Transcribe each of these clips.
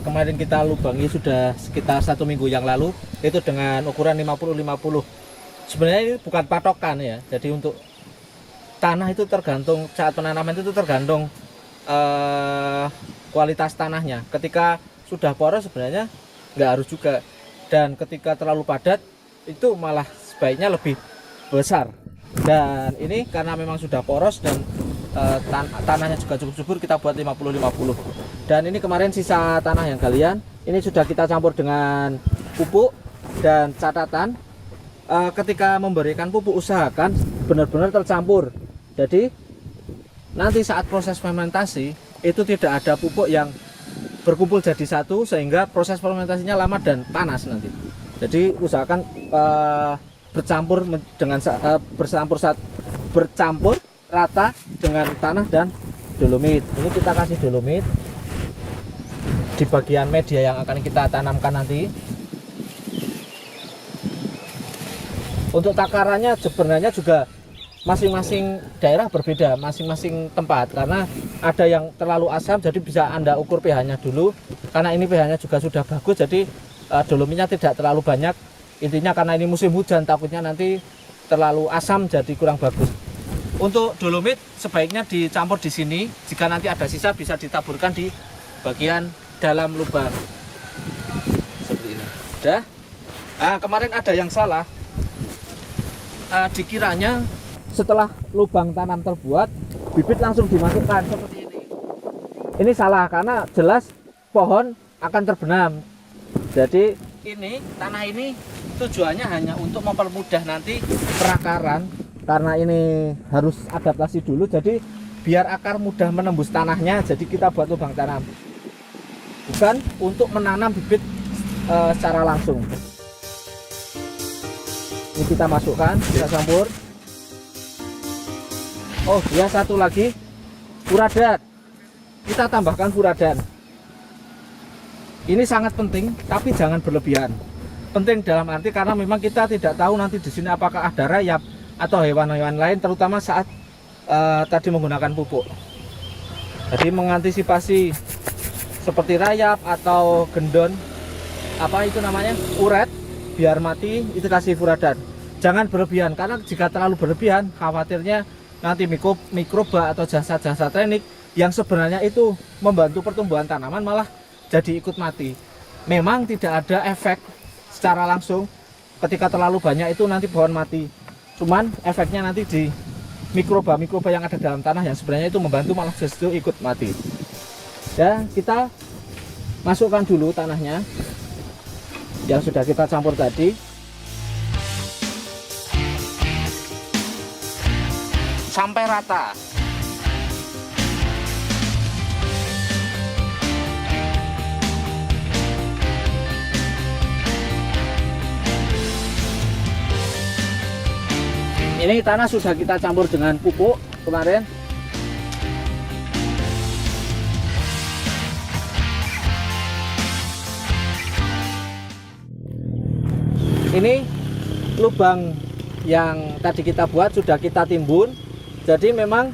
Kemarin kita lubangi sudah sekitar 1 minggu yang lalu, itu dengan ukuran 50-50. Sebenarnya ini bukan patokan ya, jadi untuk tanah itu tergantung, saat penanaman itu tergantung kualitas tanahnya. Ketika sudah poros sebenarnya nggak harus juga, dan ketika terlalu padat itu malah sebaiknya lebih besar. Dan ini karena memang sudah poros dan tanahnya juga cukup subur, kita buat 50-50. Dan ini kemarin sisa tanah yang galian ini sudah kita campur dengan pupuk. Dan catatan, ketika memberikan pupuk usahakan benar-benar tercampur. Jadi nanti saat proses fermentasi itu tidak ada pupuk yang berkumpul jadi satu, sehingga proses fermentasinya lama dan panas nanti. Jadi usahakan bercampur rata dengan tanah dan dolomit. Ini kita kasih dolomit di bagian media yang akan kita tanamkan nanti. Untuk takarannya sebenarnya juga masing-masing daerah berbeda, masing-masing tempat, karena ada yang terlalu asam, jadi bisa Anda ukur pH-nya dulu. Karena ini pH-nya juga sudah bagus, jadi dolomitnya tidak terlalu banyak. Intinya karena ini musim hujan, takutnya nanti terlalu asam jadi kurang bagus. Untuk dolomit sebaiknya dicampur di sini. Jika nanti ada sisa bisa ditaburkan di bagian dalam lubang seperti ini. Udah. Kemarin ada yang salah. Dikiranya setelah lubang tanam terbuat, bibit langsung dimasukkan seperti ini. Ini salah, karena jelas pohon akan terbenam. Jadi ini tanah ini tujuannya hanya untuk mempermudah nanti perakaran, karena ini harus adaptasi dulu. Jadi biar akar mudah menembus tanahnya, jadi kita buat lubang tanam, bukan untuk menanam bibit secara langsung. Ini kita masukkan, kita campur. Oh ya, satu lagi, furadan. Kita tambahkan furadan. Ini sangat penting, tapi jangan berlebihan. Penting dalam arti karena memang kita tidak tahu nanti di sini apakah ada rayap atau hewan-hewan lain, terutama saat tadi menggunakan pupuk. Jadi mengantisipasi seperti rayap atau gendon, apa itu namanya, uret, biar mati, itu kasih furadan. Jangan berlebihan, karena jika terlalu berlebihan khawatirnya nanti mikroba atau jasad-jasad teknik yang sebenarnya itu membantu pertumbuhan tanaman malah jadi ikut mati. Memang tidak ada efek secara langsung ketika terlalu banyak itu nanti pohon mati, cuman efeknya nanti di mikroba yang ada dalam tanah yang sebenarnya itu membantu malah justru ikut mati. Ya, kita masukkan dulu tanahnya yang sudah kita campur tadi. Sampai rata. Ini tanah sudah kita campur dengan pupuk kemarin. Ini lubang yang tadi kita buat sudah kita timbun. Jadi memang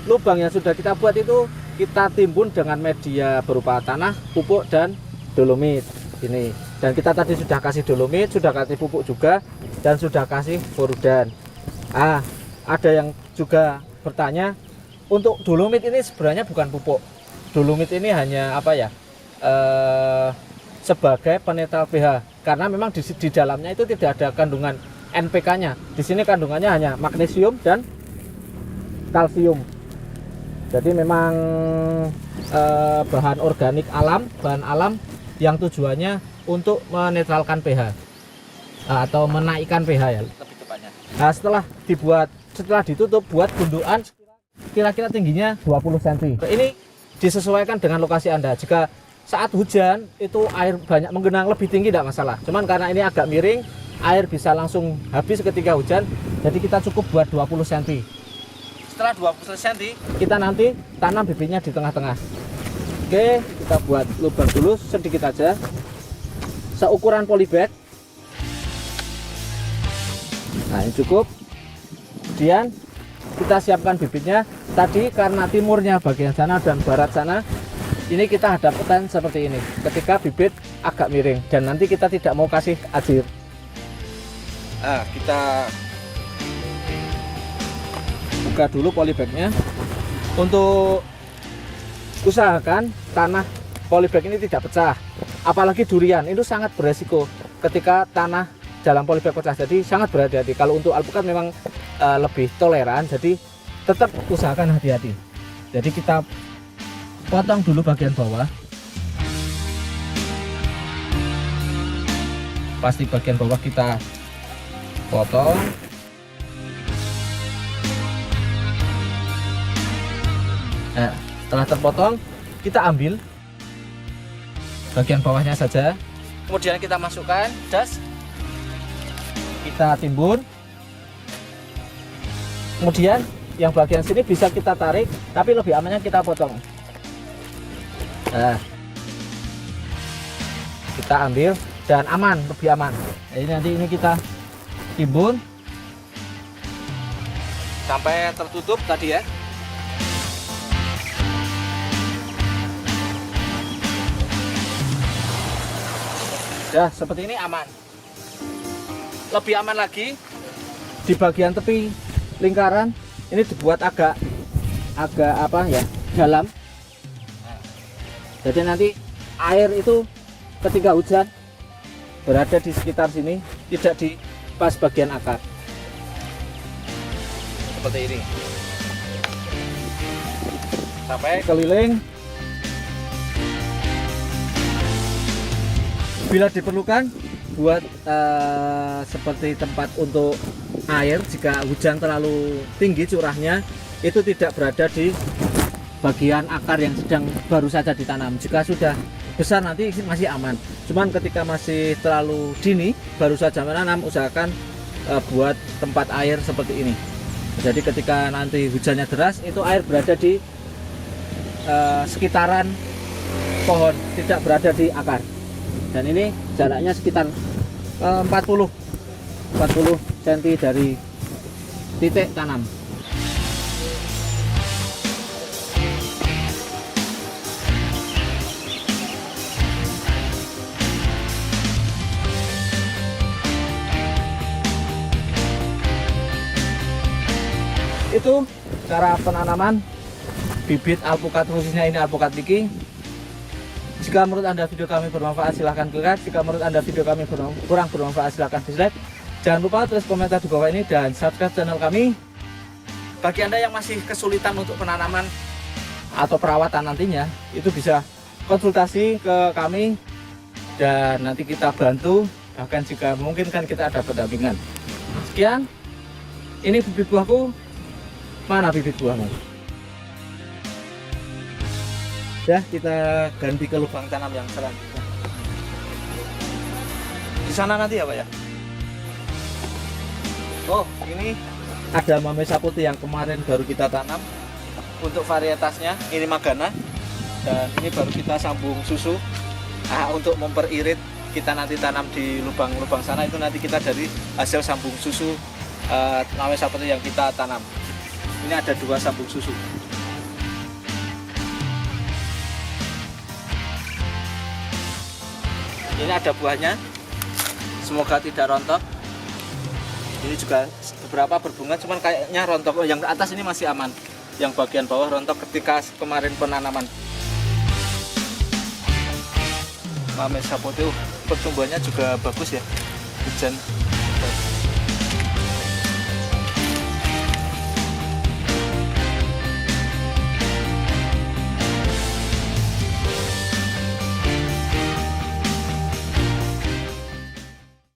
lubang yang sudah kita buat itu kita timbun dengan media berupa tanah, pupuk, dan dolomit ini. Dan kita tadi sudah kasih dolomit, sudah kasih pupuk juga, dan sudah kasih furadan. Ada yang juga bertanya, untuk dolomit ini sebenarnya bukan pupuk. Dolomit ini hanya apa ya, sebagai penetral pH, karena memang di dalamnya itu tidak ada kandungan NPK-nya. Di sini kandungannya hanya magnesium dan kalsium. Jadi memang bahan organik alam, bahan alam yang tujuannya untuk menetralkan pH atau menaikkan pH ya lebih tepatnya. Nah, setelah ditutup, buat gundukan kira-kira tingginya 20 cm. Ini disesuaikan dengan lokasi Anda. Jika saat hujan itu air banyak menggenang lebih tinggi tidak masalah. Cuman karena ini agak miring, air bisa langsung habis ketika hujan. Jadi kita cukup buat 20 cm. Setelah 20 cm, kita nanti tanam bibitnya di tengah-tengah. Oke, kita buat lubang dulu sedikit aja, seukuran polybag. Nah, ini cukup. Kemudian kita siapkan bibitnya. Tadi karena timurnya bagian sana dan barat sana Ini kita hadapkan seperti ini ketika bibit agak miring dan nanti kita tidak mau kasih air. Nah, kita buka dulu polybagnya. Untuk usahakan tanah polybag ini tidak pecah, apalagi durian itu sangat beresiko ketika tanah dalam polybag pecah, jadi sangat berhati-hati. Kalau untuk alpukat memang lebih toleran, jadi tetap usahakan hati-hati. Jadi kita potong dulu bagian bawah, pasti bagian bawah kita potong. Nah, setelah terpotong kita ambil bagian bawahnya saja, kemudian kita masukkan das, kita timbun, kemudian yang bagian sini bisa kita tarik, tapi lebih amannya kita potong. Nah, kita ambil dan aman, lebih aman. Nah, ini nanti ini kita timbun sampai tertutup tadi ya. Nah, seperti ini aman. Lebih aman lagi di bagian tepi lingkaran ini dibuat agak apa ya, dalam. Jadi nanti air itu ketika hujan berada di sekitar sini, tidak di pas bagian akar. Seperti ini. Sampai keliling. Bila diperlukan buat seperti tempat untuk air, jika hujan terlalu tinggi curahnya, itu tidak berada di bagian akar yang sedang baru saja ditanam. Jika sudah besar nanti masih aman. Cuman ketika masih terlalu dini baru saja menanam, usahakan buat tempat air seperti ini. Jadi ketika nanti hujannya deras, itu air berada di sekitaran pohon, tidak berada di akar. Dan ini jaraknya sekitar 40 cm dari titik tanam. Itu cara penanaman bibit alpukat, khususnya ini alpukat Niki. Jika menurut Anda video kami bermanfaat, silahkan like. Jika menurut Anda video kami kurang bermanfaat, silahkan dislike. Jangan lupa tulis komentar di bawah ini dan subscribe channel kami. Bagi Anda yang masih kesulitan untuk penanaman atau perawatan nantinya, itu bisa konsultasi ke kami dan nanti kita bantu. Bahkan jika memungkinkan kita ada pendampingan. Sekian, ini bibit buahku. Mana bibit buahmu? Ya, kita ganti ke lubang tanam yang selanjutnya. Di sana nanti ya Pak ya. Oh, ini ada Mamesa putih yang kemarin baru kita tanam. Untuk varietasnya ini Magana, dan ini baru kita sambung susu. Nah, untuk memperirit kita nanti tanam di lubang-lubang sana, itu nanti kita dari hasil sambung susu Mamesa putih yang kita tanam. Ini ada 2 sambung susu. Ini ada buahnya, semoga tidak rontok. Ini juga beberapa berbunga, cuman kayaknya rontok. Oh, yang atas ini masih aman, yang bagian bawah rontok ketika kemarin penanaman. Mamesa putih, pertumbuhannya juga bagus ya, hujan.